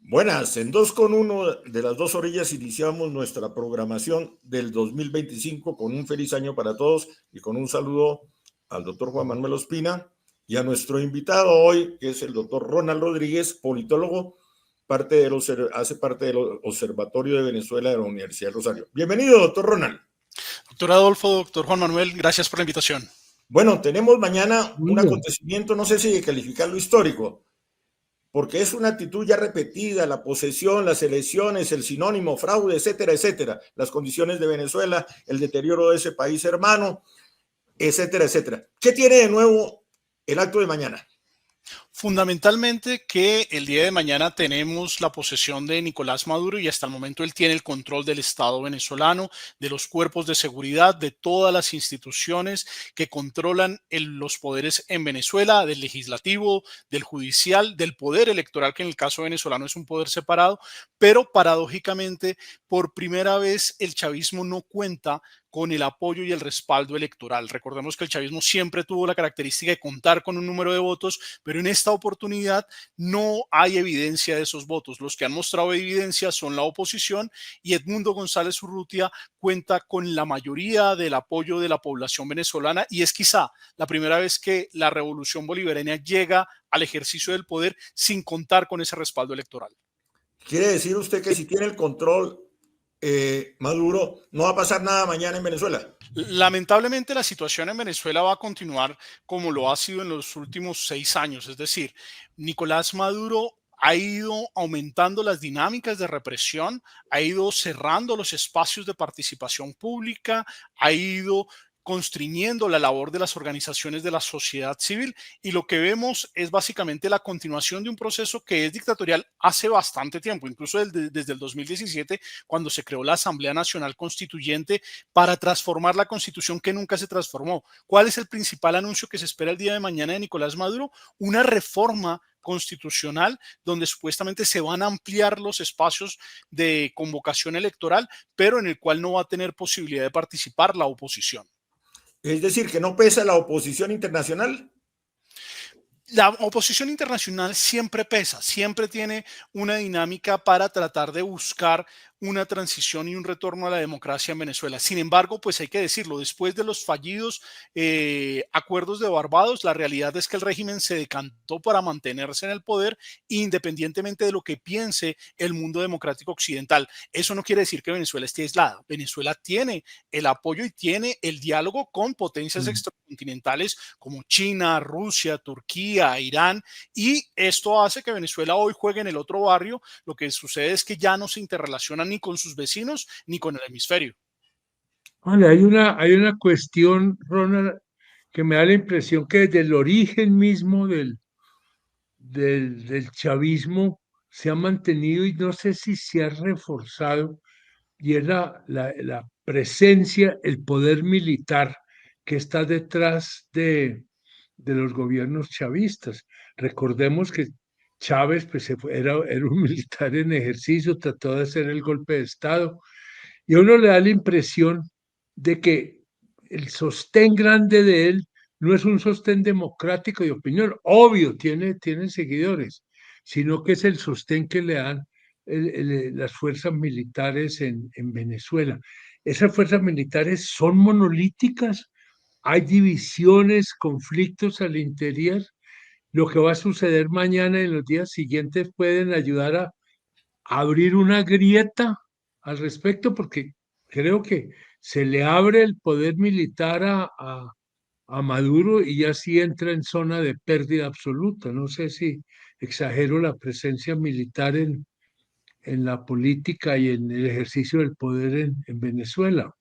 Buenas, en 2 con 1 de las dos orillas iniciamos nuestra programación del 2025 con un feliz año para todos y con un saludo al doctor Juan Manuel Ospina y a nuestro invitado hoy, que es el doctor Ronald Rodríguez, politólogo, hace parte del Observatorio de Venezuela de la Universidad de Rosario. Bienvenido, doctor Ronald. Doctor Adolfo, doctor Juan Manuel, gracias por la invitación. Bueno, tenemos mañana un acontecimiento, no sé si calificarlo histórico, porque es una actitud ya repetida, la posesión, las elecciones, el sinónimo, fraude, etcétera, etcétera, las condiciones de Venezuela, el deterioro de ese país hermano, etcétera, etcétera. ¿Qué tiene de nuevo el acto de mañana? Fundamentalmente que el día de mañana tenemos la posesión de Nicolás Maduro y hasta el momento él tiene el control del Estado venezolano, de los cuerpos de seguridad, de todas las instituciones que controlan los poderes en Venezuela, del legislativo, del judicial, del poder electoral, que en el caso venezolano es un poder separado, pero paradójicamente por primera vez el chavismo no cuenta con el apoyo y el respaldo electoral. Recordemos que el chavismo siempre tuvo la característica de contar con un número de votos, pero en esta oportunidad no hay evidencia de esos votos. Los que han mostrado evidencia son la oposición y Edmundo González Urrutia cuenta con la mayoría del apoyo de la población venezolana y es quizá la primera vez que la revolución bolivariana llega al ejercicio del poder sin contar con ese respaldo electoral. ¿Quiere decir usted que si tiene el control Maduro, no va a pasar nada mañana en Venezuela? Lamentablemente la situación en Venezuela va a continuar como lo ha sido en los últimos 6 años, es decir, Nicolás Maduro ha ido aumentando las dinámicas de represión, ha ido cerrando los espacios de participación pública, ha ido constriñendo la labor de las organizaciones de la sociedad civil y lo que vemos es básicamente la continuación de un proceso que es dictatorial hace bastante tiempo, incluso desde el 2017, cuando se creó la Asamblea Nacional Constituyente para transformar la constitución que nunca se transformó. ¿Cuál es el principal anuncio que se espera el día de mañana de Nicolás Maduro? Una reforma constitucional donde supuestamente se van a ampliar los espacios de convocación electoral, pero en el cual no va a tener posibilidad de participar la oposición. Es decir, que no pesa la oposición internacional. La oposición internacional siempre pesa, siempre tiene una dinámica para tratar de buscar una transición y un retorno a la democracia en Venezuela. Sin embargo, pues hay que decirlo, después de los fallidos acuerdos de Barbados, la realidad es que el régimen se decantó para mantenerse en el poder independientemente de lo que piense el mundo democrático occidental. Eso no quiere decir que Venezuela esté aislada. Venezuela tiene el apoyo y tiene el diálogo con potencias extracontinentales como China, Rusia, Turquía, Irán, y esto hace que Venezuela hoy juegue en el otro barrio. Lo que sucede es que ya no se interrelaciona ni con sus vecinos ni con el hemisferio. Vale, hay una cuestión, Ronald, que me da la impresión que desde el origen mismo del chavismo se ha mantenido y no sé si se ha reforzado, y es la presencia, el poder militar que está detrás de los gobiernos chavistas. Recordemos que Chávez pues, era un militar en ejercicio, trató de hacer el golpe de Estado, y a uno le da la impresión de que el sostén grande de él no es un sostén democrático de opinión, obvio, tiene seguidores, sino que es el sostén que le dan las fuerzas militares en Venezuela. Esas fuerzas militares son monolíticas, hay divisiones, conflictos al interior. Lo que va a suceder mañana y en los días siguientes pueden ayudar a abrir una grieta al respecto, porque creo que se le abre el poder militar a Maduro y ya sí entra en zona de pérdida absoluta. No sé si exagero la presencia militar en la política y en el ejercicio del poder en Venezuela.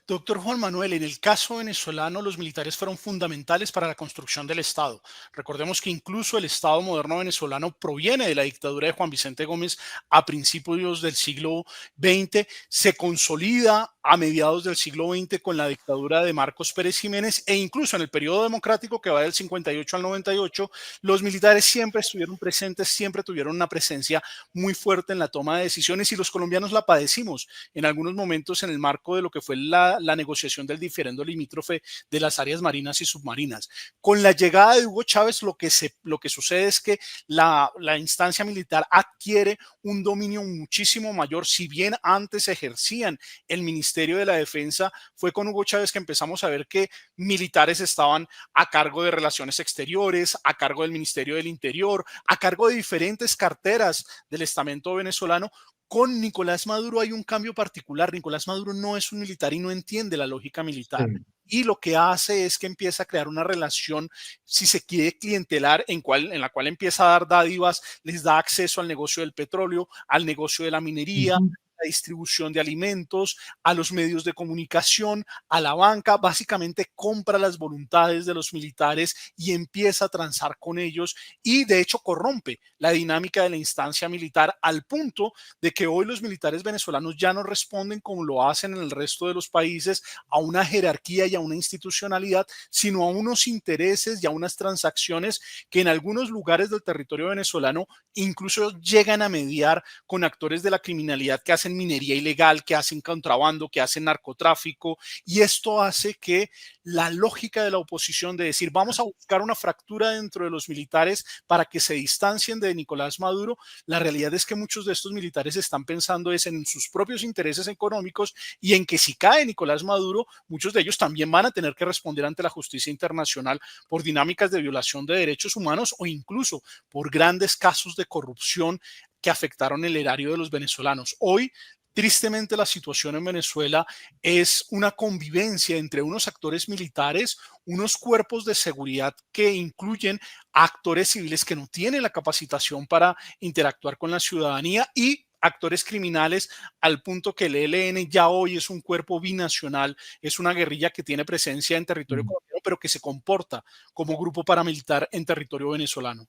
Doctor Juan Manuel, en el caso venezolano, los militares fueron fundamentales para la construcción del Estado. Recordemos que incluso el Estado moderno venezolano proviene de la dictadura de Juan Vicente Gómez a principios del siglo XX, se consolida a mediados del siglo XX con la dictadura de Marcos Pérez Jiménez e incluso en el periodo democrático que va del 58 al 98, los militares siempre estuvieron presentes, siempre tuvieron una presencia muy fuerte en la toma de decisiones y los colombianos la padecimos en algunos momentos en el marco de lo que fue fue la negociación del diferendo limítrofe de las áreas marinas y submarinas. Con la llegada de Hugo Chávez, lo que sucede es que la instancia militar adquiere un dominio muchísimo mayor. Si bien antes ejercían el Ministerio de la Defensa, fue con Hugo Chávez que empezamos a ver que militares estaban a cargo de relaciones exteriores, a cargo del Ministerio del Interior, a cargo de diferentes carteras del estamento venezolano. Con Nicolás Maduro hay un cambio particular. Nicolás Maduro no es un militar y no entiende la lógica militar. Sí. Y lo que hace es que empieza a crear una relación, si se quiere, clientelar, en la cual empieza a dar dádivas, les da acceso al negocio del petróleo, al negocio de la minería, Ujú. la distribución de alimentos, a los medios de comunicación, a la banca. Básicamente compra las voluntades de los militares y empieza a transar con ellos, y de hecho corrompe la dinámica de la instancia militar, al punto de que hoy los militares venezolanos ya no responden como lo hacen en el resto de los países a una jerarquía y a una institucionalidad, sino a unos intereses y a unas transacciones que en algunos lugares del territorio venezolano incluso llegan a mediar con actores de la criminalidad que hacen minería ilegal, que hacen contrabando, que hacen narcotráfico. Y esto hace que la lógica de la oposición de decir vamos a buscar una fractura dentro de los militares para que se distancien de Nicolás Maduro, la realidad es que muchos de estos militares están pensando es en sus propios intereses económicos, y en que si cae Nicolás Maduro, muchos de ellos también van a tener que responder ante la justicia internacional por dinámicas de violación de derechos humanos o incluso por grandes casos de corrupción que afectaron el erario de los venezolanos. Hoy, tristemente, la situación en Venezuela es una convivencia entre unos actores militares, unos cuerpos de seguridad que incluyen a actores civiles que no tienen la capacitación para interactuar con la ciudadanía, y actores criminales, al punto que el ELN ya hoy es un cuerpo binacional, es una guerrilla que tiene presencia en territorio colombiano, pero que se comporta como grupo paramilitar en territorio venezolano.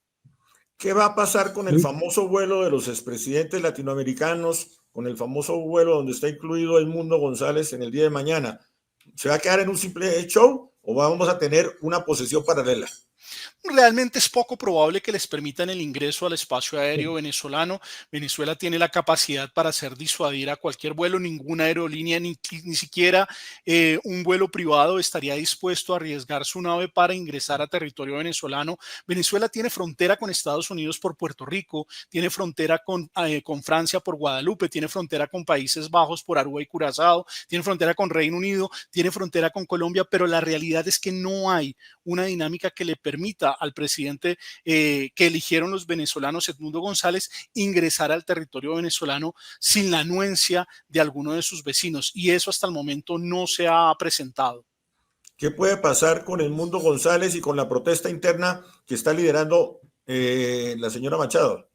¿Qué va a pasar con el famoso vuelo de los expresidentes latinoamericanos, con el famoso vuelo donde está incluido Edmundo González en el día de mañana? ¿Se va a quedar en un simple show o vamos a tener una posesión paralela? Realmente es poco probable que les permitan el ingreso al espacio aéreo venezolano. Venezuela tiene la capacidad para hacer disuadir a cualquier vuelo. Ninguna aerolínea, ni siquiera un vuelo privado estaría dispuesto a arriesgar su nave para ingresar a territorio venezolano. Venezuela tiene frontera con Estados Unidos por Puerto Rico, tiene frontera con Francia por Guadalupe, tiene frontera con Países Bajos por Aruba y Curazao, tiene frontera con Reino Unido, tiene frontera con Colombia, pero la realidad es que no hay una dinámica que le permita al presidente que eligieron los venezolanos, Edmundo González, ingresar al territorio venezolano sin la anuencia de alguno de sus vecinos, y eso hasta el momento no se ha presentado. ¿Qué puede pasar con Edmundo González y con la protesta interna que está liderando la señora Machado?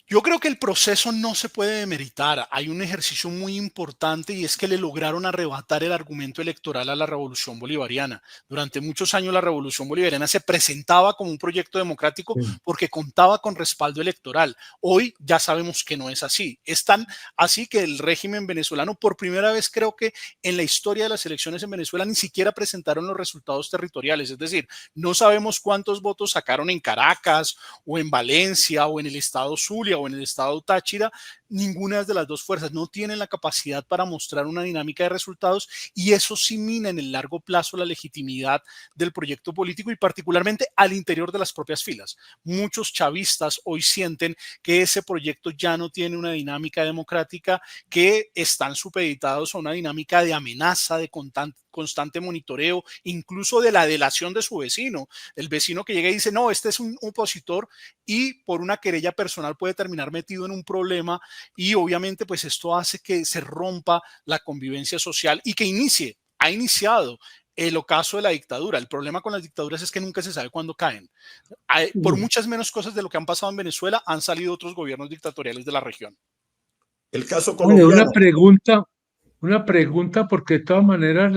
Yo creo que el proceso no se puede demeritar. Hay un ejercicio muy importante, y es que le lograron arrebatar el argumento electoral a la Revolución Bolivariana. Durante muchos años la Revolución Bolivariana se presentaba como un proyecto democrático Sí. porque contaba con respaldo electoral. Hoy ya sabemos que no es así. Es tan así que el régimen venezolano, por primera vez creo que en la historia de las elecciones en Venezuela, ni siquiera presentaron los resultados territoriales. Es decir, no sabemos cuántos votos sacaron en Caracas o en Valencia o en el estado Zulia o en el estado Táchira. Ninguna de las dos fuerzas no tienen la capacidad para mostrar una dinámica de resultados, y eso sí mina en el largo plazo la legitimidad del proyecto político, y particularmente al interior de las propias filas. Muchos chavistas hoy sienten que ese proyecto ya no tiene una dinámica democrática, que están supeditados a una dinámica de amenaza, de constante monitoreo, incluso de la delación de su vecino. El vecino que llega y dice, no, este es un opositor, y por una querella personal puede terminar metido en un problema, y obviamente pues esto hace que se rompa la convivencia social y que ha iniciado el ocaso de la dictadura. El problema con las dictaduras es que nunca se sabe cuándo caen. Por muchas menos cosas de lo que han pasado en Venezuela, han salido otros gobiernos dictatoriales de la región. El caso Vale, colombiano. una pregunta, porque de todas maneras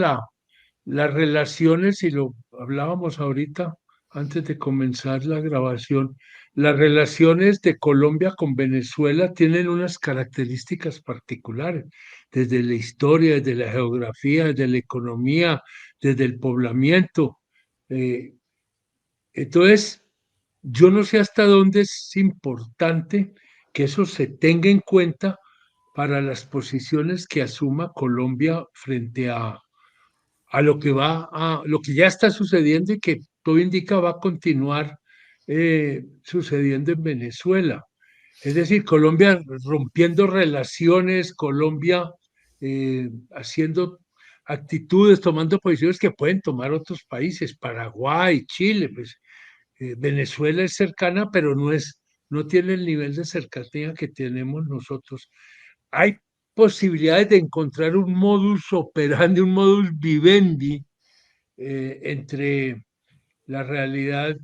las relaciones, y lo hablábamos ahorita antes de comenzar la grabación, las relaciones de Colombia con Venezuela tienen unas características particulares, desde la historia, desde la geografía, desde la economía, desde el poblamiento. Eh, entonces, yo no sé hasta dónde es importante que eso se tenga en cuenta para las posiciones que asuma Colombia frente a lo que ya está sucediendo y que todo indica va a continuar sucediendo en Venezuela. Es decir, Colombia rompiendo relaciones, Colombia haciendo actitudes, tomando posiciones que pueden tomar otros países, Paraguay, Chile, pues Venezuela es cercana, pero no tiene el nivel de cercanía que tenemos nosotros. Hay posibilidades de encontrar un modus operandi, un modus vivendi entre la realidad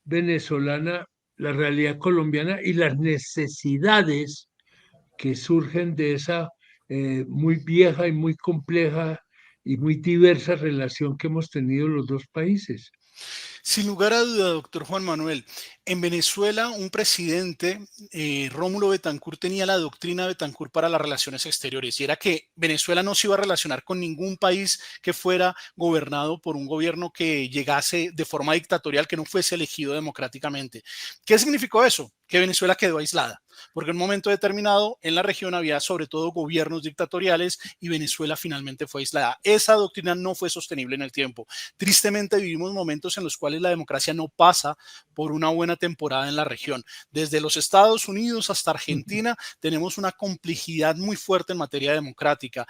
venezolana, la realidad colombiana y las necesidades que surgen de esa muy vieja y muy compleja y muy diversa relación que hemos tenido los dos países. Sin lugar a duda, doctor Juan Manuel, en Venezuela un presidente, Rómulo Betancourt, tenía la doctrina Betancourt para las relaciones exteriores y era que Venezuela no se iba a relacionar con ningún país que fuera gobernado por un gobierno que llegase de forma dictatorial, que no fuese elegido democráticamente. ¿Qué significó eso? Que Venezuela quedó aislada, porque en un momento determinado en la región había sobre todo gobiernos dictatoriales y Venezuela finalmente fue aislada. Esa doctrina no fue sostenible en el tiempo. Tristemente vivimos momentos en los cuales la democracia no pasa por una buena temporada en la región. Desde los Estados Unidos hasta Argentina tenemos una complejidad muy fuerte en materia democrática.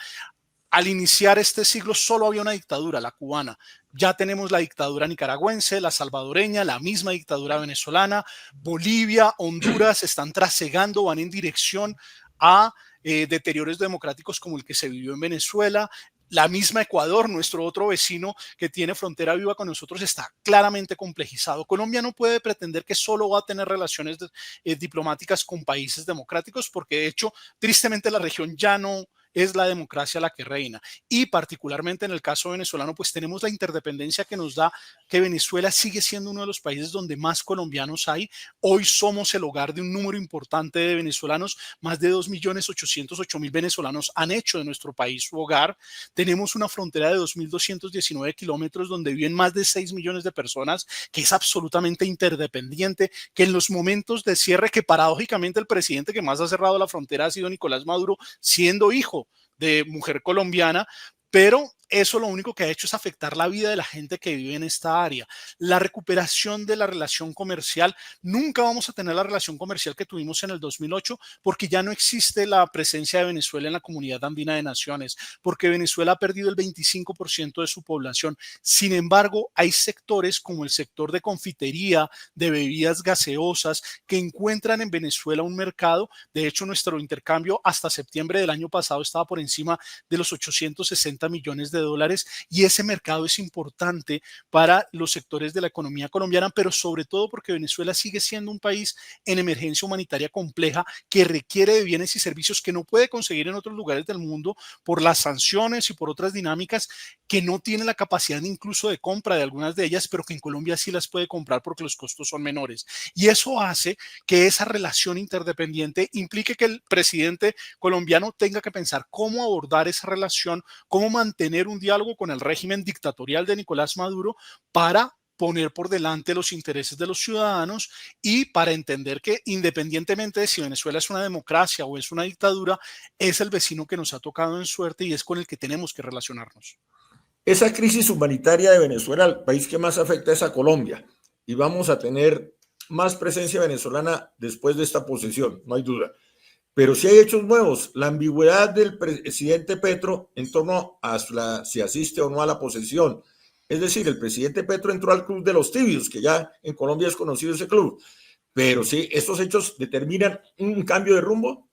Al iniciar este siglo solo había una dictadura, la cubana. Ya tenemos la dictadura nicaragüense, la salvadoreña, la misma dictadura venezolana. Bolivia, Honduras están trasegando, van en dirección a deterioros democráticos como el que se vivió en Venezuela. La misma Ecuador, nuestro otro vecino que tiene frontera viva con nosotros, está claramente complejizado. Colombia no puede pretender que solo va a tener relaciones diplomáticas con países democráticos, porque de hecho, tristemente la región ya no es la democracia la que reina. Y particularmente en el caso venezolano, pues tenemos la interdependencia que nos da que Venezuela sigue siendo uno de los países donde más colombianos hay. Hoy somos el hogar de un número importante de venezolanos. Más de 2.808.000 venezolanos han hecho de nuestro país su hogar. Tenemos una frontera de 2.219 kilómetros donde viven más de 6 millones de personas, que es absolutamente interdependiente, que en los momentos de cierre, que paradójicamente el presidente que más ha cerrado la frontera ha sido Nicolás Maduro, siendo hijo de mujer colombiana, pero eso lo único que ha hecho es afectar la vida de la gente que vive en esta área. La recuperación de la relación comercial, nunca vamos a tener la relación comercial que tuvimos en el 2008 porque ya no existe la presencia de Venezuela en la Comunidad Andina de Naciones, porque Venezuela ha perdido el 25% de su población. Sin embargo, hay sectores como el sector de confitería, de bebidas gaseosas, que encuentran en Venezuela un mercado. De hecho, nuestro intercambio hasta septiembre del año pasado estaba por encima de los 860 millones de dólares y ese mercado es importante para los sectores de la economía colombiana, pero sobre todo porque Venezuela sigue siendo un país en emergencia humanitaria compleja que requiere de bienes y servicios que no puede conseguir en otros lugares del mundo por las sanciones y por otras dinámicas, que no tiene la capacidad incluso de compra de algunas de ellas, pero que en Colombia sí las puede comprar porque los costos son menores. Y eso hace que esa relación interdependiente implique que el presidente colombiano tenga que pensar cómo abordar esa relación, cómo mantener un diálogo con el régimen dictatorial de Nicolás Maduro para poner por delante los intereses de los ciudadanos y para entender que independientemente de si Venezuela es una democracia o es una dictadura, es el vecino que nos ha tocado en suerte y es con el que tenemos que relacionarnos. Esa crisis humanitaria de Venezuela, el país que más afecta es a Colombia y vamos a tener más presencia venezolana después de esta posesión, no hay duda. Pero sí hay hechos nuevos. La ambigüedad del presidente Petro en torno a si asiste o no a la posesión. Es decir, el presidente Petro entró al club de los tibios, que ya en Colombia es conocido ese club. Pero sí, estos hechos determinan un cambio de rumbo.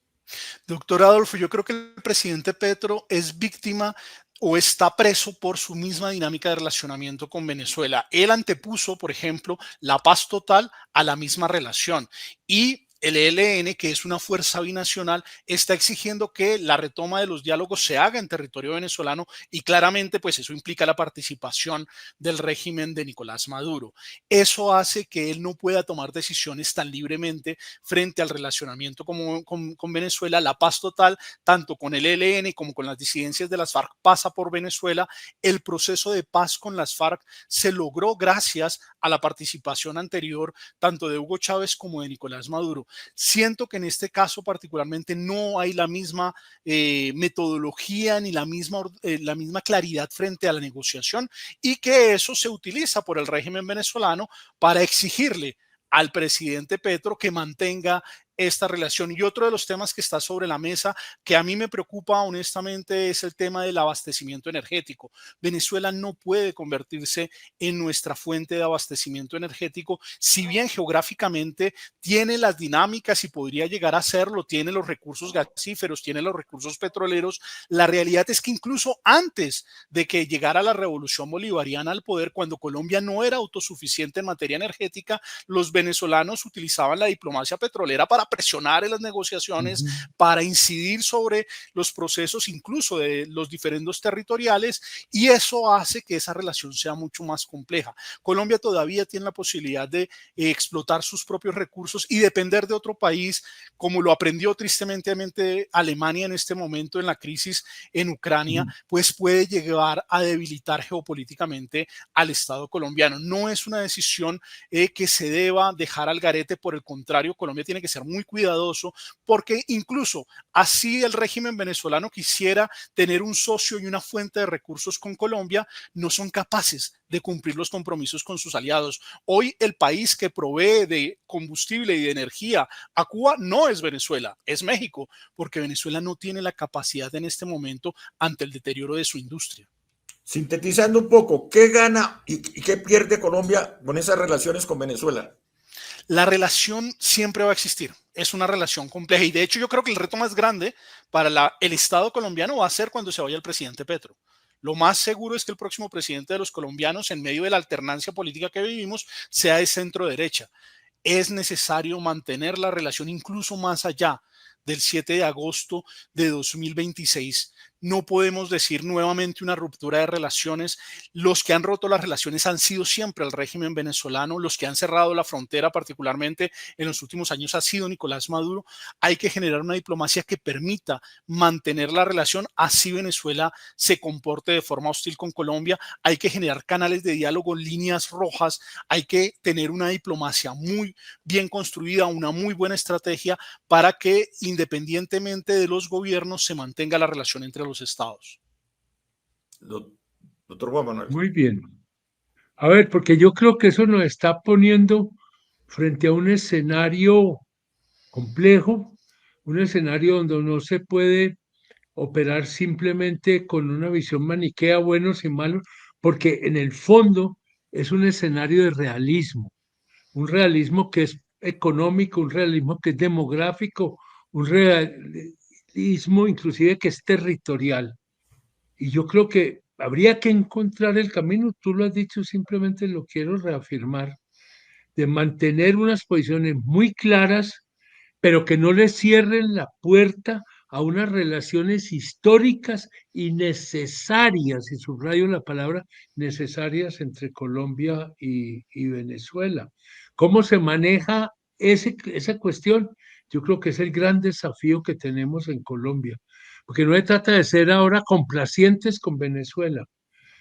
Doctor Adolfo, yo creo que el presidente Petro es víctima o está preso por su misma dinámica de relacionamiento con Venezuela. Él antepuso, por ejemplo, la paz total a la misma relación y el ELN, que es una fuerza binacional, está exigiendo que la retoma de los diálogos se haga en territorio venezolano y claramente pues eso implica la participación del régimen de Nicolás Maduro. Eso hace que él no pueda tomar decisiones tan libremente frente al relacionamiento con Venezuela. La paz total, tanto con el ELN como con las disidencias de las FARC, pasa por Venezuela. El proceso de paz con las FARC se logró gracias a la participación anterior tanto de Hugo Chávez como de Nicolás Maduro. Siento que en este caso particularmente no hay la misma metodología ni la misma claridad frente a la negociación, y que eso se utiliza por el régimen venezolano para exigirle al presidente Petro que mantenga esta relación. Y otro de los temas que está sobre la mesa, que a mí me preocupa honestamente, es el tema del abastecimiento energético. Venezuela no puede convertirse en nuestra fuente de abastecimiento energético, si bien geográficamente tiene las dinámicas y podría llegar a serlo, tiene los recursos gasíferos, tiene los recursos petroleros. La realidad es que incluso antes de que llegara la revolución bolivariana al poder, cuando Colombia no era autosuficiente en materia energética, los venezolanos utilizaban la diplomacia petrolera para presionar en las negociaciones, para incidir sobre los procesos incluso de los diferendos territoriales, y eso hace que esa relación sea mucho más compleja. Colombia todavía tiene la posibilidad de explotar sus propios recursos y depender de otro país, como lo aprendió tristemente Alemania en este momento en la crisis en Ucrania, pues puede llegar a debilitar geopolíticamente al Estado colombiano. No es una decisión que se deba dejar al garete. Por el contrario, Colombia tiene que ser muy cuidadoso, porque incluso así el régimen venezolano quisiera tener un socio y una fuente de recursos con Colombia, no son capaces de cumplir los compromisos con sus aliados. Hoy el país que provee de combustible y de energía a Cuba no es Venezuela, es México, porque Venezuela no tiene la capacidad en este momento ante el deterioro de su industria. Sintetizando un poco, ¿qué gana y qué pierde Colombia con esas relaciones con Venezuela? La relación siempre va a existir. Es una relación compleja, y de hecho yo creo que el reto más grande para el Estado colombiano va a ser cuando se vaya el presidente Petro. Lo más seguro es que el próximo presidente de los colombianos, en medio de la alternancia política que vivimos, sea de centro derecha. Es necesario mantener la relación incluso más allá del 7 de agosto de 2026. No podemos decir nuevamente una ruptura de relaciones. Los que han roto las relaciones han sido siempre el régimen venezolano. Los que han cerrado la frontera, particularmente en los últimos años, ha sido Nicolás Maduro. Hay que generar una diplomacia que permita mantener la relación, así Venezuela se comporte de forma hostil con Colombia. Hay que generar canales de diálogo, líneas rojas. Hay que tener una diplomacia muy bien construida, una muy buena estrategia para que, independientemente de los gobiernos, se mantenga la relación entre los estados. Doctor Juan Manuel. Muy bien. A ver, porque yo creo que eso nos está poniendo frente a un escenario complejo, un escenario donde no se puede operar simplemente con una visión maniquea, buenos y malos, porque en el fondo es un escenario de realismo, un realismo que es económico, un realismo que es demográfico, un realismo inclusive que es territorial. Y yo creo que habría que encontrar el camino, tú lo has dicho, simplemente lo quiero reafirmar, de mantener unas posiciones muy claras, pero que no le cierren la puerta a unas relaciones históricas y necesarias, y subrayo la palabra necesarias, entre Colombia y Venezuela. ¿Cómo se maneja esa cuestión? Yo creo que es el gran desafío que tenemos en Colombia, porque no se trata de ser ahora complacientes con Venezuela,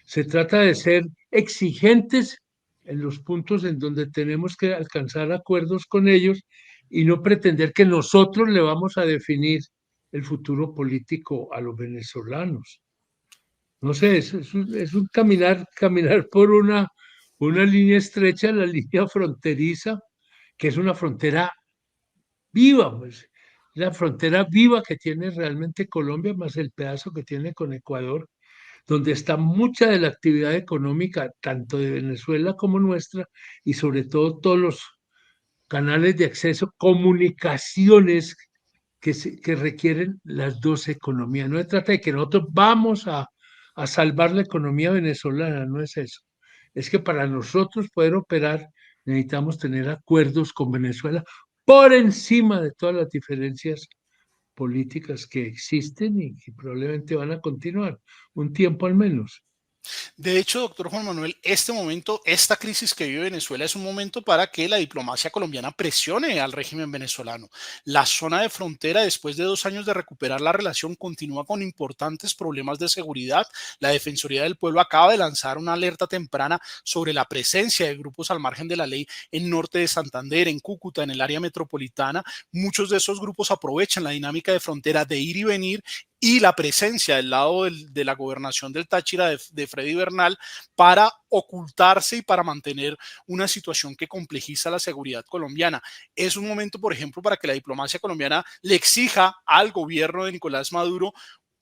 se trata de ser exigentes en los puntos en donde tenemos que alcanzar acuerdos con ellos y no pretender que nosotros le vamos a definir el futuro político a los venezolanos. No sé, es un caminar por una línea estrecha, la línea fronteriza, que es una frontera viva, pues, la frontera viva que tiene realmente Colombia, más el pedazo que tiene con Ecuador, donde está mucha de la actividad económica, tanto de Venezuela como nuestra, y sobre todo todos los canales de acceso, comunicaciones que requieren las dos economías. No se trata de que nosotros vamos a salvar la economía venezolana, no es eso. Es que para nosotros poder operar necesitamos tener acuerdos con Venezuela por encima de todas las diferencias políticas que existen y que probablemente van a continuar un tiempo al menos. De hecho, doctor Juan Manuel, este momento, esta crisis que vive Venezuela es un momento para que la diplomacia colombiana presione al régimen venezolano. La zona de frontera, después de 2 años de recuperar la relación, continúa con importantes problemas de seguridad. La Defensoría del Pueblo acaba de lanzar una alerta temprana sobre la presencia de grupos al margen de la ley en norte de Santander, en Cúcuta, en el área metropolitana. Muchos de esos grupos aprovechan la dinámica de frontera de ir y venir y la presencia del lado de la gobernación del Táchira de Freddy Bernal para ocultarse y para mantener una situación que complejiza la seguridad colombiana. Es un momento, por ejemplo, para que la diplomacia colombiana le exija al gobierno de Nicolás Maduro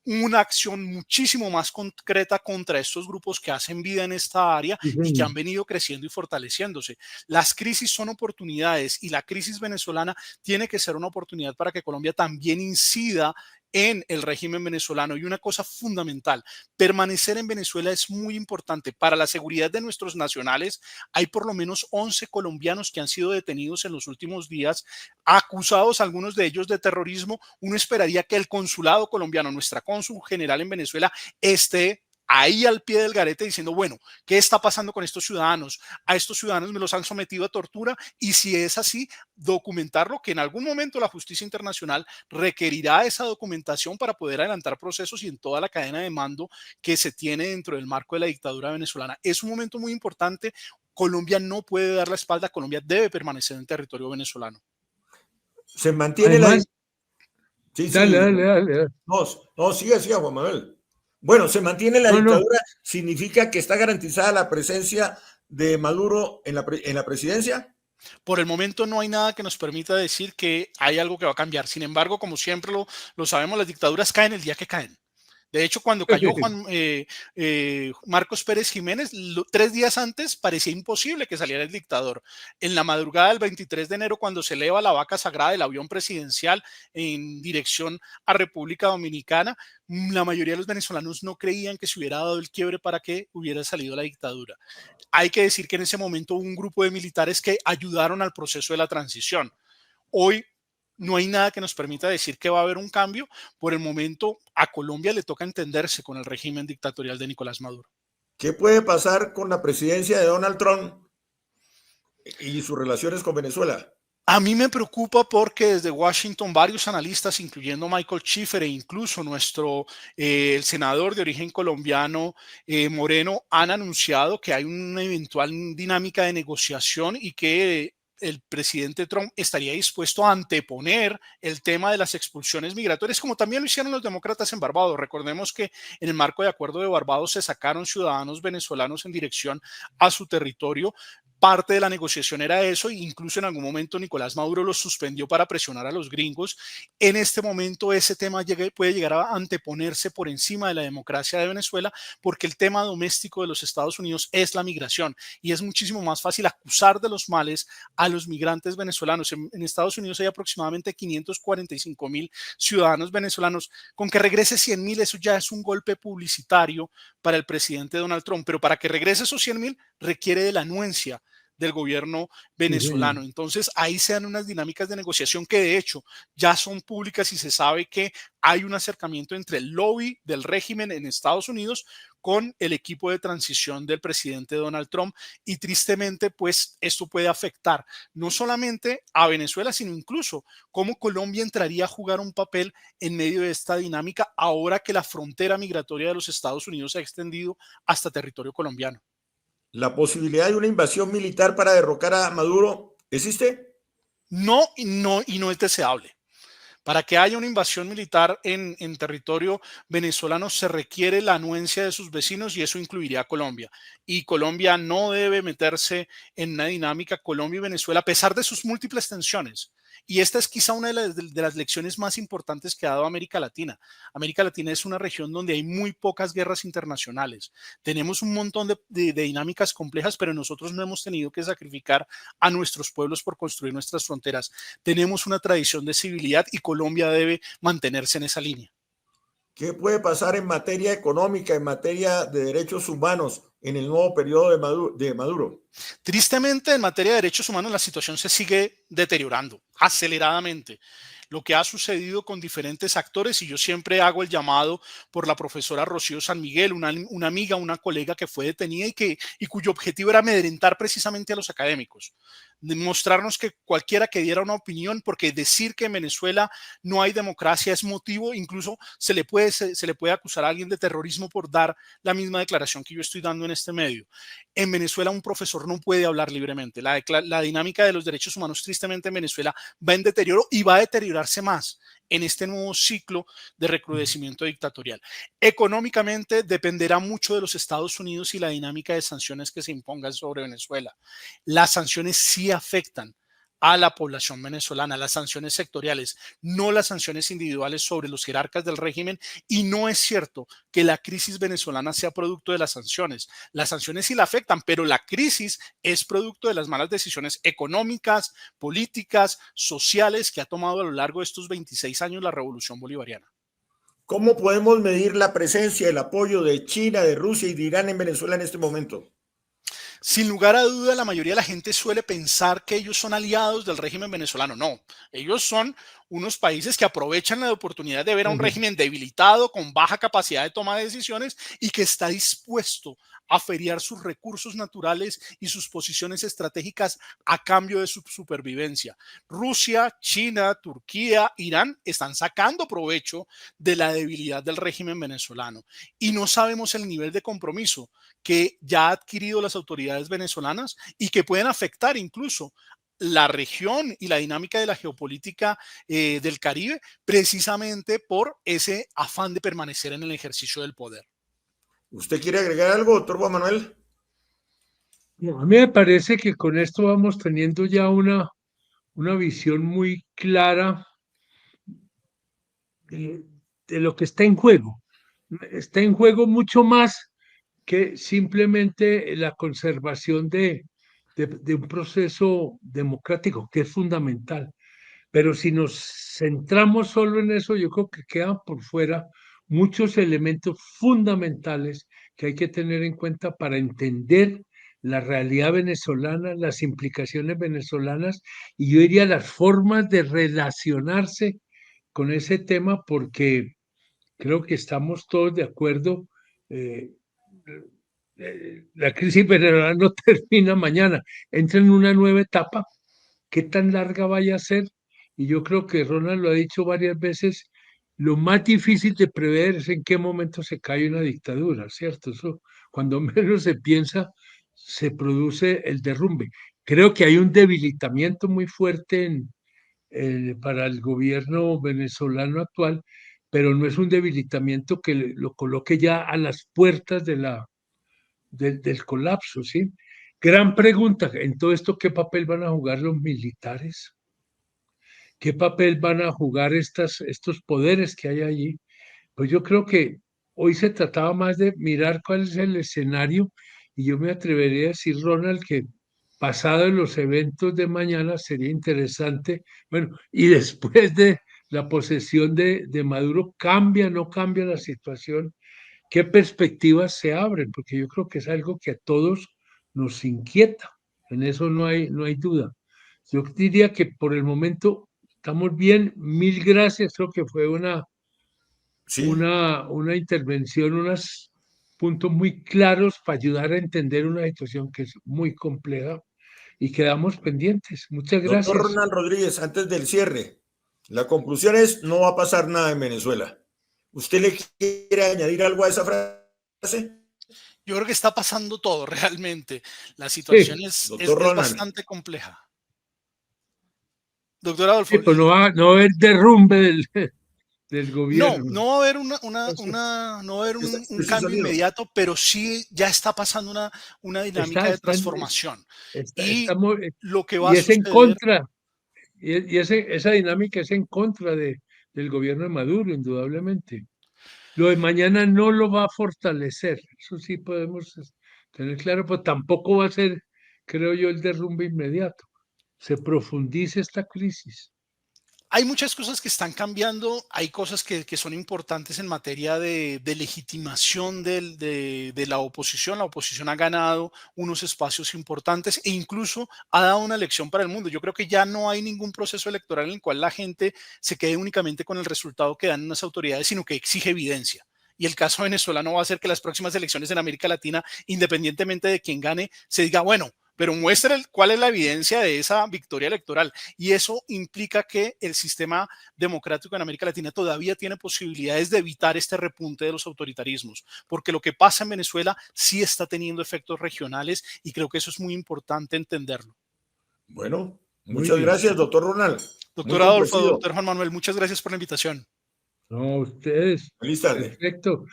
una acción muchísimo más concreta contra estos grupos que hacen vida en esta área Sí, y que señor. han venido creciendo y fortaleciéndose. Las crisis son oportunidades y la crisis venezolana tiene que ser una oportunidad para que Colombia también incida en el régimen venezolano. Y una cosa fundamental, permanecer en Venezuela es muy importante para la seguridad de nuestros nacionales. Hay por lo menos 11 colombianos que han sido detenidos en los últimos días, acusados algunos de ellos de terrorismo. Uno esperaría que el consulado colombiano, nuestra cónsul general en Venezuela, esté ahí al pie del garete diciendo, bueno, ¿qué está pasando con estos ciudadanos? A estos ciudadanos me los han sometido a tortura y si es así, documentarlo, que en algún momento la justicia internacional requerirá esa documentación para poder adelantar procesos y en toda la cadena de mando que se tiene dentro del marco de la dictadura venezolana. Es un momento muy importante. Colombia no puede dar la espalda, Colombia debe permanecer en territorio venezolano. Se mantiene la... Además, Sí, dale, sí, dale, dale, dale. no, no, sigue, Juan Manuel. Bueno, se mantiene la No, no, dictadura, significa que está garantizada la presencia de Maduro en la presidencia. Por el momento no hay nada que nos permita decir que hay algo que va a cambiar. Sin embargo, como siempre lo sabemos, las dictaduras caen el día que caen. De hecho, cuando cayó Marcos Pérez Jiménez, 3 días antes parecía imposible que saliera el dictador. En la madrugada del 23 de enero, cuando se eleva la vaca sagrada del avión presidencial en dirección a República Dominicana, la mayoría de los venezolanos no creían que se hubiera dado el quiebre para que hubiera salido la dictadura. Hay que decir que en ese momento hubo un grupo de militares que ayudaron al proceso de la transición. Hoy no hay nada que nos permita decir que va a haber un cambio. Por el momento, a Colombia le toca entenderse con el régimen dictatorial de Nicolás Maduro. ¿Qué puede pasar con la presidencia de Donald Trump y sus relaciones con Venezuela? A mí me preocupa porque desde Washington varios analistas, incluyendo Michael Schiffer e incluso el senador de origen colombiano Moreno, han anunciado que hay una eventual dinámica de negociación y que el presidente Trump estaría dispuesto a anteponer el tema de las expulsiones migratorias, como también lo hicieron los demócratas en Barbados. Recordemos que en el marco de acuerdo de Barbados se sacaron ciudadanos venezolanos en dirección a su territorio. Parte de la negociación era eso, e incluso en algún momento Nicolás Maduro los suspendió para presionar a los gringos. En este momento ese tema puede llegar a anteponerse por encima de la democracia de Venezuela, porque el tema doméstico de los Estados Unidos es la migración y es muchísimo más fácil acusar de los males a los migrantes venezolanos. En Estados Unidos hay aproximadamente 545,000 ciudadanos venezolanos. Con que regrese 100,000, eso ya es un golpe publicitario para el presidente Donald Trump, pero para que regrese esos 100,000 requiere de la anuencia del gobierno sí, señor. venezolano. Entonces ahí se dan unas dinámicas de negociación que de hecho ya son públicas y se sabe que hay un acercamiento entre el lobby del régimen en Estados Unidos con el equipo de transición del presidente Donald Trump y tristemente pues esto puede afectar no solamente a Venezuela sino incluso cómo Colombia entraría a jugar un papel en medio de esta dinámica ahora que la frontera migratoria de los Estados Unidos se ha extendido hasta territorio colombiano. ¿La posibilidad de una invasión militar para derrocar a Maduro existe? No, y no es deseable. Para que haya una invasión militar en territorio venezolano se requiere la anuencia de sus vecinos y eso incluiría a Colombia. Y Colombia no debe meterse en una dinámica, Colombia y Venezuela, a pesar de sus múltiples tensiones. Y esta es quizá una de las lecciones más importantes que ha dado América Latina. América Latina es una región donde hay muy pocas guerras internacionales. Tenemos un montón de dinámicas complejas, pero nosotros no hemos tenido que sacrificar a nuestros pueblos por construir nuestras fronteras. Tenemos una tradición de civilidad y Colombia debe mantenerse en esa línea. ¿Qué puede pasar en materia económica, en materia de derechos humanos en el nuevo periodo de Maduro? Tristemente, en materia de derechos humanos, la situación se sigue deteriorando aceleradamente. lo que ha sucedido con diferentes actores, y yo siempre hago el llamado por la profesora Rocío San Miguel, una amiga, una colega que fue detenida y cuyo objetivo era amedrentar precisamente a los académicos, mostrarnos que cualquiera que diera una opinión, porque decir que en Venezuela no hay democracia es motivo, incluso se le puede acusar a alguien de terrorismo por dar la misma declaración que yo estoy dando en este medio. En Venezuela un profesor no puede hablar libremente. La dinámica de los derechos humanos tristemente en Venezuela va en deterioro y va a deteriorarse más en este nuevo ciclo de recrudecimiento dictatorial. Económicamente dependerá mucho de los Estados Unidos y la dinámica de sanciones que se impongan sobre Venezuela. Las sanciones sí afectan a la población venezolana, las sanciones sectoriales, no las sanciones individuales sobre los jerarcas del régimen, y no es cierto que la crisis venezolana sea producto de las sanciones. Las sanciones sí la afectan, pero la crisis es producto de las malas decisiones económicas, políticas, sociales que ha tomado a lo largo de estos 26 años la revolución bolivariana. ¿Cómo podemos medir la presencia, el apoyo de China, de Rusia y de Irán en Venezuela en este momento? Sin lugar a duda, la mayoría de la gente suele pensar que ellos son aliados del régimen venezolano. No, ellos son unos países que aprovechan la oportunidad de ver a un régimen debilitado, con baja capacidad de toma de decisiones y que está dispuesto a feriar sus recursos naturales y sus posiciones estratégicas a cambio de su supervivencia. Rusia, China, Turquía, Irán están sacando provecho de la debilidad del régimen venezolano y no sabemos el nivel de compromiso que ya ha adquirido las autoridades venezolanas y que pueden afectar incluso la región y la dinámica de la geopolítica del Caribe, precisamente por ese afán de permanecer en el ejercicio del poder. ¿Usted quiere agregar algo, doctor Juan Manuel? A mí me parece que con esto vamos teniendo ya una visión muy clara de, de lo que está en juego. Está en juego mucho más que simplemente la conservación de un proceso democrático, que es fundamental. Pero si nos centramos solo en eso, yo creo que quedan por fuera muchos elementos fundamentales que hay que tener en cuenta para entender la realidad venezolana, las implicaciones venezolanas y yo diría las formas de relacionarse con ese tema, porque creo que estamos todos de acuerdo. eh, la crisis venezolana no termina mañana, entra en una nueva etapa. ¿Qué tan larga vaya a ser? Y yo creo que Ronald lo ha dicho varias veces, lo más difícil de prever es en qué momento se cae una dictadura, ¿cierto? Eso, cuando menos se piensa, se produce el derrumbe. Creo que hay un debilitamiento muy fuerte para el gobierno venezolano actual, pero no es un debilitamiento que lo coloque ya a las puertas del colapso, ¿sí? Gran pregunta, en todo esto, ¿qué papel van a jugar los militares? ¿Qué papel van a jugar estos poderes que hay allí? Pues yo creo que hoy se trataba más de mirar cuál es el escenario y yo me atrevería a decir, Ronald, que pasado los eventos de mañana sería interesante, bueno, y después de la posesión de Maduro, ¿cambia, no cambia la situación? ¿Qué perspectivas se abren? Porque yo creo que es algo que a todos nos inquieta, en eso no hay duda. Yo diría que por el momento estamos bien, mil gracias, creo que fue Sí. una intervención, unos puntos muy claros para ayudar a entender una situación que es muy compleja y quedamos pendientes. Muchas Doctor gracias. Ronald Rodríguez, antes del cierre, la conclusión es, no va a pasar nada en Venezuela. ¿Usted le quiere añadir algo a esa frase? Yo creo que está pasando todo realmente. La situación Sí, Doctor es Ronald. bastante compleja. Doctor Adolfo, sí, pues no va a haber derrumbe del gobierno. no va a haber Eso no va a haber un Sí, sí, cambio sonido. inmediato, pero sí ya está pasando una está, dinámica de está, transformación. Y estamos, lo que va y a es en suceder, contra, esa dinámica es en contra del gobierno de Maduro, indudablemente. Lo de mañana no lo va a fortalecer, eso sí podemos tener claro, pero tampoco va a ser, creo yo, el derrumbe inmediato. Se profundice esta crisis. Hay muchas cosas que están cambiando, hay cosas que son importantes en materia de legitimación de la oposición. La oposición ha ganado unos espacios importantes e incluso ha dado una lección para el mundo. Yo creo que ya no hay ningún proceso electoral en el cual la gente se quede únicamente con el resultado que dan unas autoridades, sino que exige evidencia. Y el caso venezolano va a ser que las próximas elecciones en América Latina, independientemente de quién gane, se diga, bueno, pero muestre cuál es la evidencia de esa victoria electoral. Y eso implica que el sistema democrático en América Latina todavía tiene posibilidades de evitar este repunte de los autoritarismos, porque lo que pasa en Venezuela sí está teniendo efectos regionales y creo que eso es muy importante entenderlo. Bueno, Muy muchas bien. gracias, doctor Ronald. Muy Doctor Adolfo, complacido. doctor Juan Manuel, muchas gracias por la invitación. No, ustedes. Feliz tarde. Perfecto.